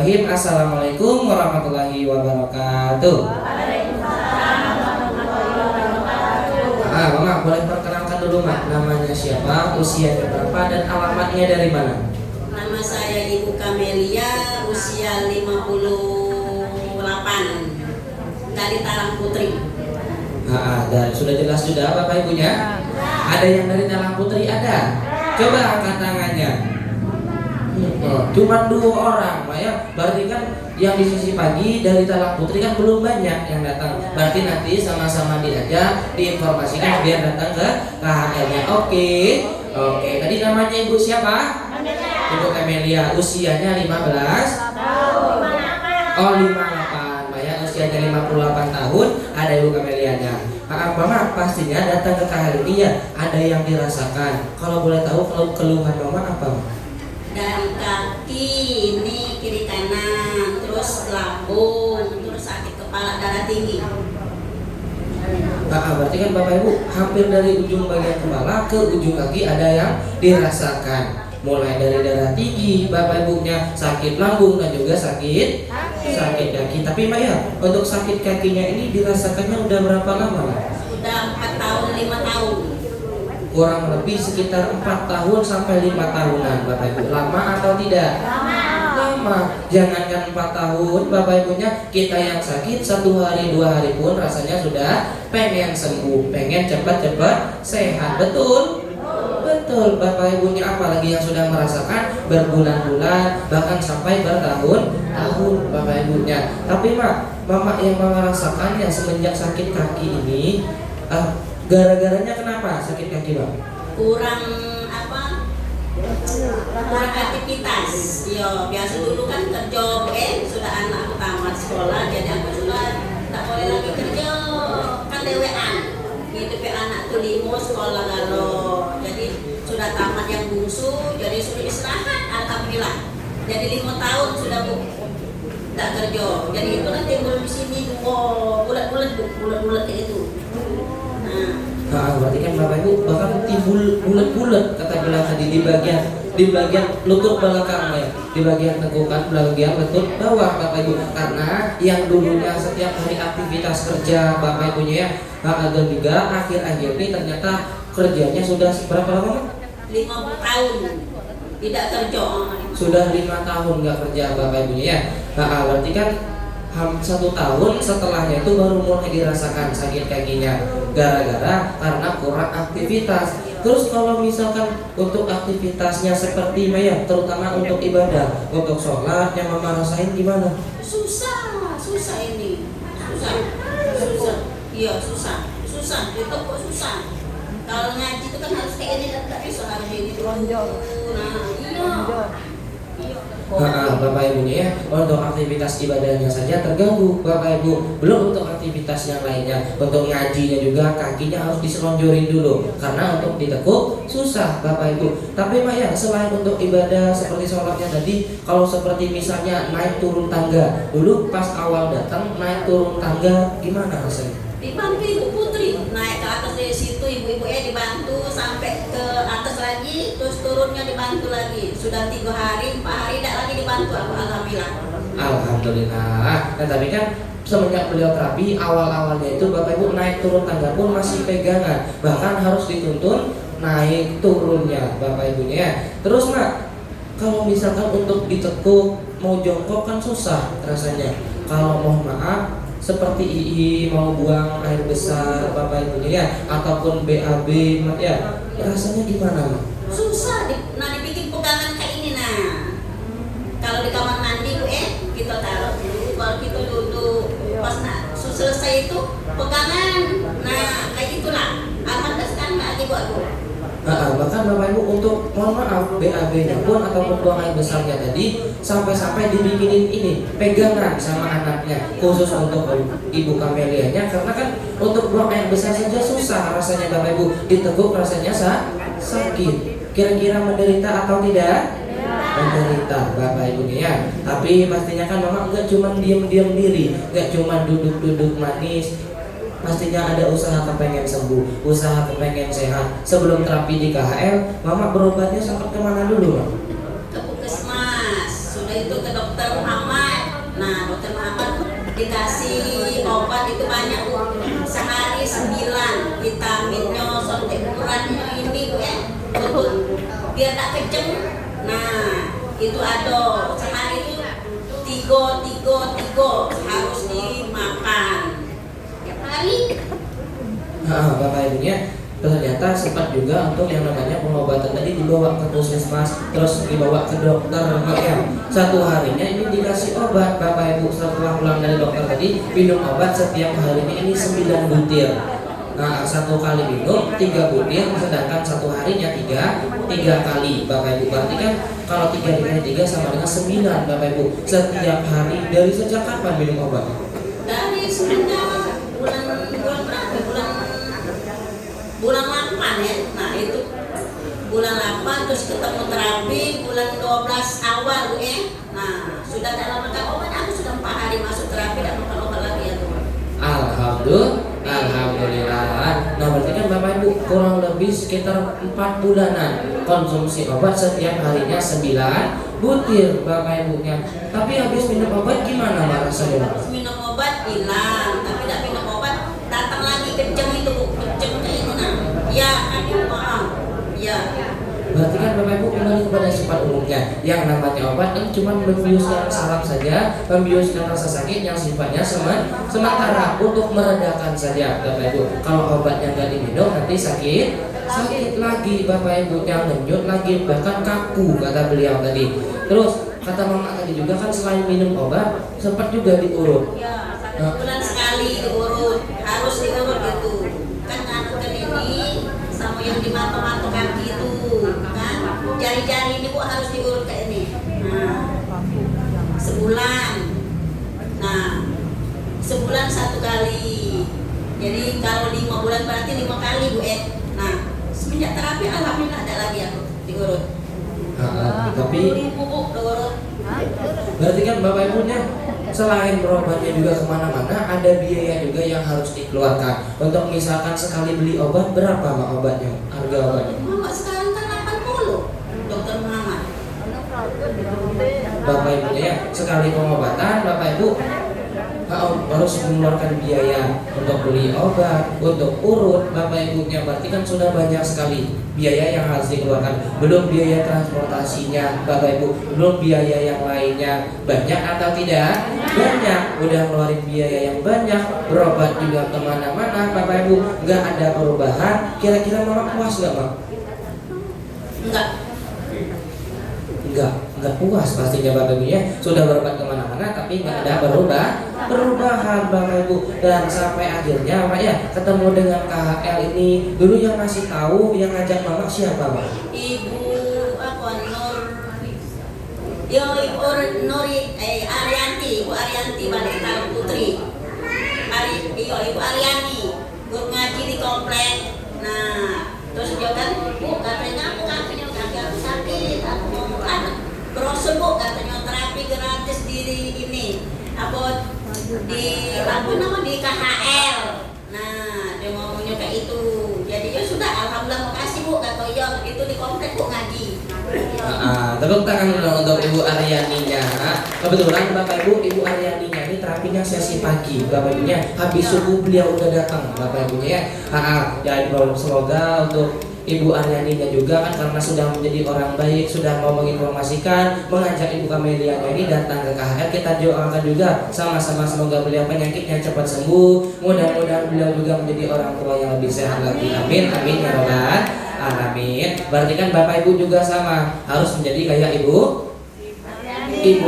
Bismillahirrahmanirrahim. Assalamualaikum warahmatullahi wabarakatuh. Mama boleh perkenalkan dulu Mak, namanya siapa, usianya berapa, dan alamatnya dari mana? Nama saya Ibu Kamelia, usia 58, dari Talang Putri. Dan sudah jelas sudah Bapak Ibunya? Ada yang dari Talang Putri ada? Coba angkat tangannya. Cuma 2 orang, ya. Berarti kan yang di sisi pagi dari Talang Putri kan belum banyak yang datang. Berarti nanti sama-sama diajak, diinformasikan biar datang ke KHL-nya. Oke. Tadi namanya Ibu siapa? Ibu Kamelia, usianya 15 tahun. 58, ya, usianya 58 tahun. Ada Ibu Kamelianya. Mama pastinya datang ke KHL ini ya, ada yang dirasakan. Kalau boleh tahu, kalau keluhan Mama apa? Dari kaki ini kiri kanan, terus lambung, terus sakit kepala, darah tinggi. Berarti kan Bapak Ibu hampir dari ujung bagian kepala ke ujung kaki ada yang dirasakan. Mulai dari darah tinggi, Bapak Ibunya sakit lambung dan juga sakit kaki. Tapi Mak ya, untuk sakit kakinya ini dirasakannya udah berapa lama Mak? Udah 4 tahun, 5 tahun. Kurang lebih sekitar 4 tahun sampai 5 tahunan Bapak Ibu. Lama atau tidak? Lama. Jangankan 4 tahun Bapak Ibunya, kita yang sakit 1 hari 2 hari pun rasanya sudah pengen sembuh, pengen cepat-cepat sehat. Betul Bapak Ibunya, apalagi yang sudah merasakan berbulan-bulan bahkan sampai bertahun-tahun Bapak Ibunya. Tapi Mama yang merasakannya semenjak sakit kaki ini, gara-garanya kenapa sakit kaki Bang? Kurang aktivitas. Biasa dulu kan kerja, sudah anak aku tamat sekolah, jadi aku sudah tak boleh lagi kerja, kan lewean. Gitu anak tuh 5 sekolah galau. Jadi sudah tamat yang bungsu, jadi sudah istirahat, alhamdulillah. Jadi 5 tahun sudah Bu tak kerja. Jadi itu kan timbul di sini bulat-bulat itu. Berarti kan Bapak Ibu bahkan timbul bulat-bulat kata bilang tadi di bagian lutut belakang ya, di bagian tengkukan bagian lutut bawah Bapak Ibu, karena yang dulunya setiap hari aktivitas kerja Bapak Ibunya ya, dan juga akhir-akhir ini ternyata kerjanya sudah berapa lama? 5 tahun tidak kerja. Sudah 5 tahun nggak kerja Bapak Ibunya ya. Berarti kan 1 tahun setelahnya itu baru mulai dirasakan sakit kakinya gara-gara karena kurang aktivitas. Terus kalau misalkan untuk aktivitasnya seperti Maya, terutama untuk ibadah, untuk sholat yang Mama rasain gimana? Susah ini, iya susah, itu kok susah. Kalau ngaji itu kan harus kayak ini, tak bisa harus ini dulu. Bapak Ibunya ya, untuk aktivitas ibadahnya saja terganggu Bapak Ibu, belum untuk aktivitas yang lainnya. Untuk ngajinya juga kakinya harus diselonjorin dulu, karena untuk ditekuk susah Bapak Ibu. Tapi Mak ya, selain untuk ibadah seperti sholatnya tadi, kalau seperti misalnya naik turun tangga, dulu pas awal datang naik turun tangga gimana rasanya? Dibantu Ibu Putri, naik ke atas dari situ ibu-ibunya dibantu sampai ke atas lagi, terus turunnya dibantu lagi. Sudah 3 hari, 4 hari tidak lagi dibantu, alhamdulillah. Nah tapi kan semenjak beliau terapi, awal-awalnya itu Bapak Ibu naik turun tangga pun masih pegangan, bahkan harus dituntun naik turunnya Bapak Ibunya ya. Terus Mak, kalau misalkan untuk ditekuk mau jongkok kan susah rasanya. Kalau mohon maaf seperti mau buang air besar Bapak Ibunya ya, ataupun BAB ya, rasanya gimana Mak? Susah, dibikin pegangan kayak ini kalau di kamar mandi kita taruh dulu, baru kita duduk. Pas selesai itu pegangan, kayak itulah. Alhamdulillah sekarang nggak lagi buat aku. Bahkan Bapak Ibu untuk mohon maaf BAB-nya pun ataupun buang air besarnya tadi sampai dibikinin ini pegangan sama anaknya, khusus untuk Ibu Kamelianya, karena kan untuk buang air besar saja susah rasanya Bapak Ibu, diteguk rasanya sakit. Kira-kira menderita atau tidak? Menderita Bapak Ibunya ya. Tapi pastinya kan Mama nggak cuma diam-diam diri, nggak cuma duduk-duduk manis. Pastinya ada usaha kepengen sembuh, usaha kepengen sehat. Sebelum terapi di KHL, Mama berobatnya sampai kemana dulu Mak? Ke puskesmas, sudah itu ke dokter dokter Muhammad. Nah, dokter Muhammad dikasih obat itu banyak Bu. Sehari 9 vitaminnya, suntik ukurannya ini Bu ya. Untuk biar tak kejem. Nah, itu ada sehari itu tiga harus dimakan tiap hari. Nah, Bapak Ibunya ternyata sempat juga untuk yang namanya pengobatan tadi dibawa ke puskesmas, terus dibawa ke dokter ya. Satu harinya ini dikasih obat Bapak Ibu, setelah pulang dari dokter tadi minum obat setiap harinya ini 9 butir. Nah, satu kali minum 3 butir, sedangkan satu harinya 3 kali Bapak Ibu. Berarti kan kalau 3 dikali 3 sama dengan 9 Bapak Ibu. Setiap hari. Dari sejak kapan minum obat? Dari semenjak bulan berapa? Bulan 8 ya. Nah, itu bulan 8 terus ketemu terapi bulan 12 awal Bu ya. Nah, sudah tak lama makan obat, aku sudah 4 hari masuk terapi dan makan obat lagi ya tuh. Alhamdulillah. Nah, berarti kan Bapak Ibu kurang lebih sekitar 4 bulanan konsumsi obat setiap harinya 9 butir Bapak Ibunya. Tapi habis minum obat gimana Mbak rasanya? Habis minum obat hilang, tapi tidak minum obat datang lagi kenceng itu Bu, kenceng kayak ini nah. Ya, aku paham. Ya. Berarti kan Bapak Ibu kembali kepada sifat umumnya. Yang namanya obat kan cuma membiuskan saraf saja, membiuskan rasa sakit yang sifatnya sementara untuk meredakan saja Bapak Ibu. Kalau obatnya nggak diminum nanti sakit lagi Bapak Ibu, yang lanjut lagi bahkan kaku kata beliau tadi. Terus kata mama tadi juga kan selain minum obat sempat juga diurut. Ya, 1 bulan sekali diurut, harus diurut gitu. Kan anak ini sama yang di mata-mata kaki itu kan jari-jari ini Bu harus diurut kayak ini. Nah, sebulan. Nah, sebulan 1 kali. Jadi kalau 5 bulan berarti 5 kali Bu Nah, semenjak terapi alhamdulillah ada lagi aku diurut. Tapi 10.000 Bu diurut. berarti kan Bapak Ibunya selain berobatnya juga kemana-mana ada biaya juga yang harus dikeluarkan. Untuk misalkan sekali beli obat berapa Mak obatnya? Harga obatnya? Muhammad sekarang kan 80 dokter Muhammad. Bapak Ibunya ya sekali pengobatan Bapak Ibu harus mengeluarkan biaya untuk beli obat, untuk urut Bapak Ibunya. Berarti kan sudah banyak sekali biaya yang harus dikeluarkan. Belum biaya transportasinya Bapak Ibu, belum biaya yang lainnya. Banyak atau tidak? Banyak. Udah ngeluarin biaya yang banyak, berobat juga kemana-mana Bapak Ibu, nggak ada perubahan. Kira-kira Mama puas nggak Mak? Enggak puas pastinya Bapak Ibu ya. Sudah berobat kemana-mana tapi nggak ada perubahan Bapak Ibu. Dan sampai akhirnya Pak ya ketemu dengan KHL ini. Dulu yang ngasih tahu, yang ngajak Mama siapa Pak? Ibu Arianti Balitar Putri. Ibu Ariani guru ngaji di komplek. Nah, terus dia kan Bu katanya aku sakit, aku mau anak brosur Bu katanya terapi gratis di ini apa di KHL. Nah, dia ngomongnya kayak itu. Jadi ya sudah alhamdulillah makasih Bu kata ya itu di komplek Bu ngaji. Tepuk tangan dulu untuk Ibu Aryaninya. Kebetulan Bapak Ibu Aryaninya ini terapinya sesi pagi. Bapak Ibunya habis subuh beliau udah datang Bapak Ibunya ya. Jadi semoga untuk Ibu Aryaninya juga kan karena sudah menjadi orang baik, sudah mau menginformasikan, mengajak Ibu Kamelianya ini datang ke KHL. Kita doakan juga sama-sama semoga beliau penyakitnya cepat sembuh. Mudah-mudahan beliau juga menjadi orang tua yang lebih sehat lagi. Amin, amin ya robbal alamin. Berarti kan Bapak Ibu juga sama harus menjadi kayak Ibu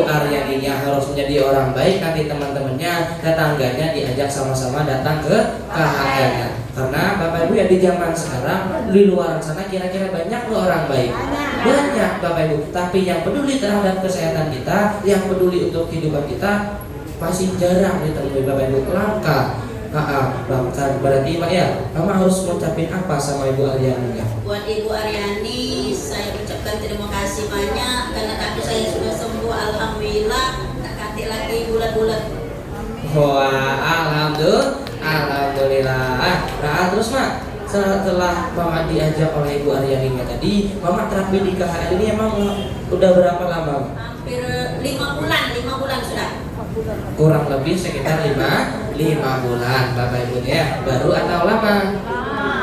Aryaninya, harus menjadi orang baik. Nanti teman-temannya, tetangganya diajak sama-sama datang ke KHL-nya. Karena Bapak Ibu ya di zaman sekarang di luar sana kira-kira banyak loh orang baik. Banyak Bapak Ibu, tapi yang peduli terhadap kesehatan kita, yang peduli untuk kehidupan kita masih jarang ditemui Bapak Ibu, langka. Berarti Pak ya, Mama harus ngucapin apa sama Ibu Aryani? Buat Ibu Aryani, saya ucapkan terima kasih banyak karena kaki saya sudah sembuh, alhamdulillah. Tak kaki lagi bulat-bulat. Wah, alhamdulillah. Nah, terus Mak, setelah Mama diajak oleh Ibu Aryani tadi, Mama terapi di KHL ini emang udah berapa lama? Hampir 5 bulan, 5 Kurang lebih sekitar 5 bulan Bapak Ibunya. Baru atau lama?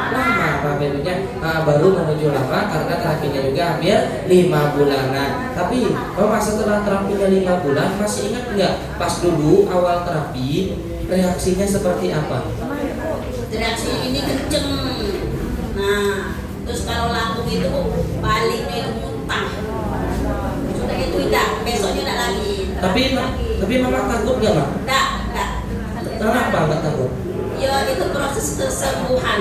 Lama Bapak Ibunya. Baru menuju lama karena terapinya juga hampir 5 bulanan. Tapi Bapak setelah terapinya 5 bulan masih ingat nggak pas dulu awal terapi reaksinya seperti apa? Reaksi ini kenceng. Nah, terus kalau lambung itu baliknya itu muntah. Sudah itu tidak, besoknya tidak lagi. Tapi Mama takut nggak, Mak? Tidak. Kenapa nggak takut? Ya itu proses kesembuhan.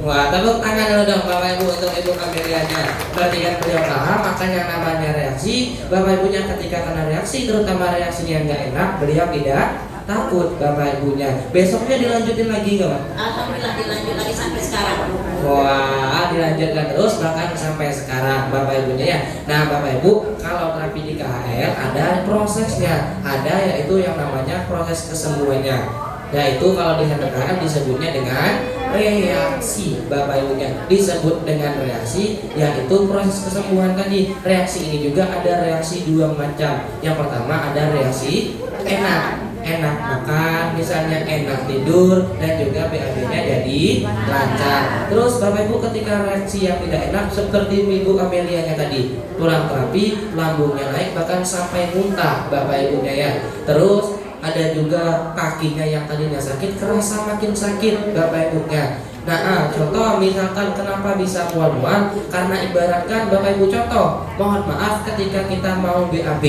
Wah, tepuk tangan dulu dong Bapak Ibu untuk Ibu Kamelianya. Berarti kan beliau paham makanya namanya reaksi. Bapak Ibunya ketika kena reaksi, terutama reaksinya yang nggak enak, beliau tidak takut Bapak Ibunya. Besoknya dilanjutin lagi nggak, Pak? Alhamdulillah dilanjut lagi sampai sekarang. Wah, dilanjutkan terus bahkan sampai sekarang Bapak Ibunya ya. Nah Bapak Ibu, kalau terapi di KHL ada prosesnya, ada yaitu yang namanya proses kesembuhannya. Yaitu kalau di KHL disebutnya dengan reaksi Bapak Ibunya, disebut dengan reaksi, yaitu proses kesembuhan tadi. Reaksi ini juga ada reaksi dua macam. Yang pertama ada reaksi enak makan, misalnya enak tidur, dan juga BAB-nya jadi lancar. Terus Bapak Ibu ketika reaksi yang tidak enak seperti Ibu Amelianya tadi, pulang terapi lambungnya naik bahkan sampai muntah Bapak Ibunya ya. Terus ada juga kakinya yang tadinya sakit kerasa makin sakit Bapak Ibunya. Nah, contoh misalkan kenapa bisa mual-mual, karena ibaratkan Bapak Ibu contoh, mohon maaf ketika kita mau BAB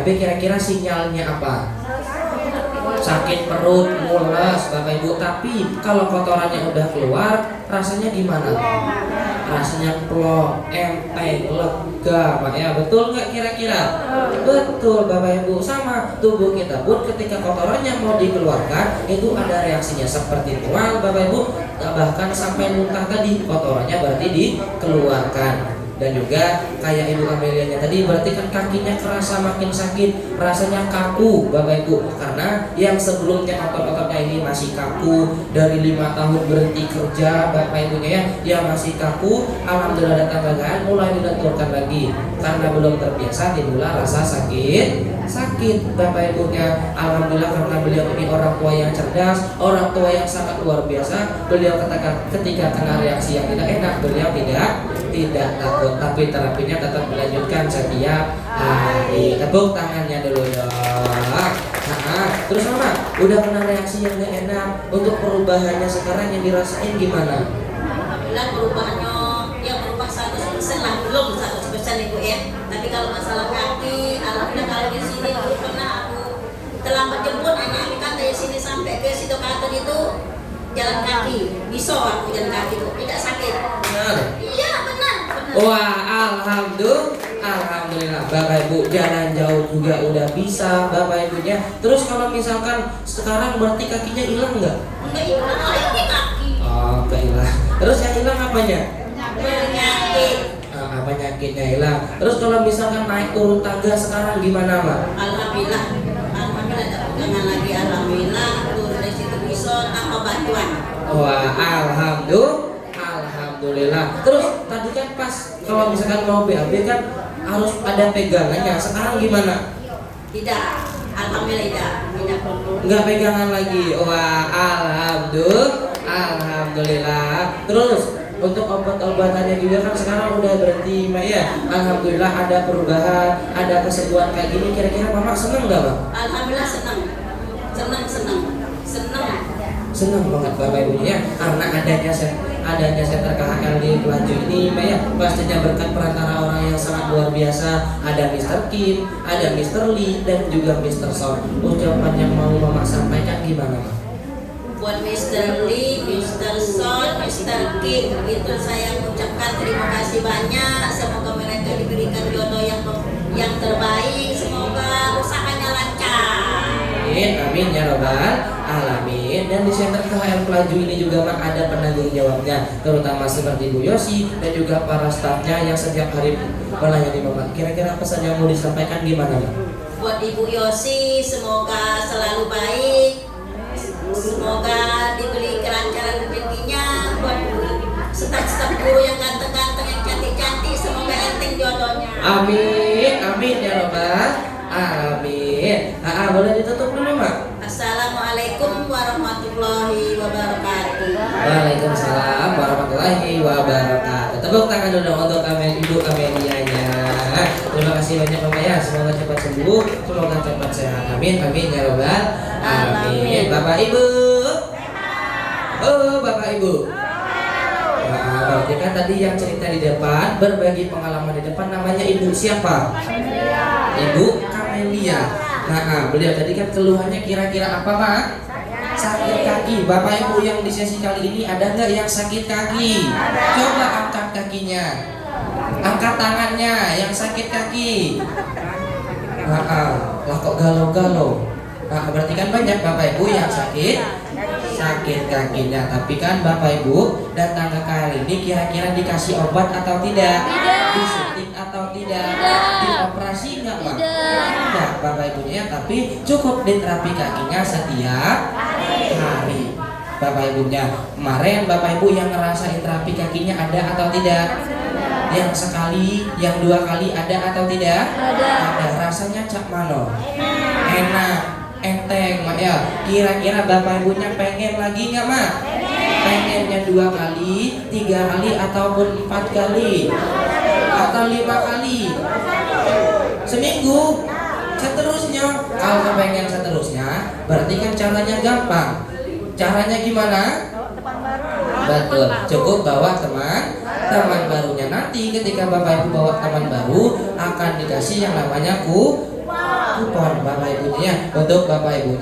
kira-kira sinyalnya apa? Sakit perut, mules Bapak Ibu. Tapi kalau kotorannya udah keluar, rasanya gimana? Rasanya plong, enteng, lega, Pak ya. Betul nggak kira-kira? Betul Bapak Ibu. Sama tubuh kita pun ketika kotorannya mau dikeluarkan, itu ada reaksinya seperti mual Bapak Ibu. Bahkan sampai muntah tadi, kotorannya berarti dikeluarkan. Dan juga kayak Ibu Amelianya tadi, berarti kan kakinya kerasa makin sakit, rasanya kaku Bapak Ibu. Karena yang sebelumnya otot-ototnya ini masih kaku, dari 5 tahun berhenti kerja Bapak Ibunya ya masih kaku. Alhamdulillah datang gagal, mulai dilenturkan lagi. Karena belum terbiasa timbullah rasa sakit Bapak Ibunya. Alhamdulillah karena beliau ini orang tua yang cerdas, orang tua yang sangat luar biasa. Beliau ketika kena reaksi yang tidak enak, beliau tidak takut, tapi terapinya tetap dilanjutkan setiap hari. Tepuk tangannya dulu dong. Terus Mama, udah kena reaksi yang gak enak, untuk perubahannya sekarang yang dirasain gimana? Alhamdulillah perubahannya ya berubah 100% lah, belum 100% Ibu ya. Tapi kalau masalah kaki, alhamdulillah kalau di sini dulu pernah aku terlambat jemput anak kan dari sini sampai ke situ kantor itu jalan kaki, bisa aku jalan kaki itu tidak sakit. Benar. Iya benar. Wah, alhamdulillah Bapak Ibu, jalan jauh juga udah bisa Bapak Ibunya. Terus kalau misalkan sekarang berarti kakinya hilang nggak? Enggak hilang, ini kaki. Oh, nggak hilang. Terus yang hilang apanya? Penyakit. Penyakitnya hilang. Terus kalau misalkan naik turun tangga sekarang gimana, Mak? Alhamdulillah ada pegangan lagi, alhamdulillah turun dari situ bisa tanpa bantuan. Wah, alhamdulillah. Terus tadi kan pas kalau misalkan mau BAB kan harus ada pegangannya. Sekarang gimana? Tidak, alhamdulillah tidak perlu. Nggak pegangan lagi. Wah, alhamdulillah. Terus untuk obat-obatannya juga kan sekarang udah berhenti, Mbak ya. Alhamdulillah ada perubahan, ada kesembuhan kayak gini. Kira-kira Mama seneng nggak, Mbak? Alhamdulillah senang. Senang banget Bapak Ibunya ya, karena adanya center KHL di Pelaju ini Mbak ya, pastinya berkat perantara orang yang sangat luar biasa. Ada Mr. Kim, ada Mr. Lee, dan juga Mr. Son. Ucapan yang mau Mama sampaikan gimana, Mbak? Buat Mr. Lee, Mr. Son, Mr. Kim, itu saya ucapkan terima kasih banyak. Semoga mereka diberikan jodoh yang terbaik. Semoga usahanya lancar. Amin ya robbal alamin. Dan di center KHL Pelaju ini juga Mak ada penanggung jawabnya, terutama seperti Bu Yosi dan juga para stafnya yang setiap hari melayani Mama. Kira-kira pesan yang mau disampaikan gimana, Mak? Buat Ibu Yosi, semoga selalu baik, semoga diberi kelancaran rezekinya. Buat staf-staf guru yang ganteng-ganteng, yang cantik-cantik, semoga enteng jodohnya. Amin ya robbal alamin. Amin. Boleh ditutup dulu, Mak. Assalamualaikum warahmatullahi wabarakatuh. Waalaikumsalam warahmatullahi wabarakatuh. Tepuk tangan dulu dong untuk Ibu Amelianya. Terima kasih banyak Bapak ya. Semoga cepat sembuh, semoga cepat sehat. Amin, amin ya robbal alamin. Bapak Ibu. Oh, Bapak Ibu. Berarti kan tadi yang cerita di depan, berbagi pengalaman di depan, namanya Ibu siapa? Ibu Kamelia. Beliau tadi kan keluhannya kira-kira apa, Mak? Sakit kaki. Bapak Ibu yang di sesi kali ini ada nggak yang sakit kaki? Coba angkat kakinya, angkat tangannya yang sakit kaki. Lah kok galau-galau? Berarti kan banyak Bapak Ibu yang sakit kakinya. Tapi kan Bapak Ibu datang ke kali ini kira-kira dikasih obat atau tidak? Disuntik atau tidak? Dioperasi nggak, Pak? Tidak, Bapak Ibunya. Tapi cukup diterapi kakinya setiap hari. Bapak Ibunya, kemarin Bapak Ibu yang ngerasain terapi kakinya ada atau tidak? Yang sekali, yang 2 kali ada atau tidak? Ada. Rasanya cak mano? Enak, enteng, Mak ya. Kira-kira Bapak Ibunya pengen lagi nggak, Mak? Pengennya 2 kali, 3 kali, ataupun 4 kali, atau 5 kali seminggu seterusnya. Kalau pengen seterusnya, berarti kan caranya gampang. Caranya gimana? Betul, cukup bawa teman barunya. Nanti ketika Bapak Ibu bawa teman baru, akan dikasih yang namanya kupon Bapak Ibunya. Untuk Bapak Ibunya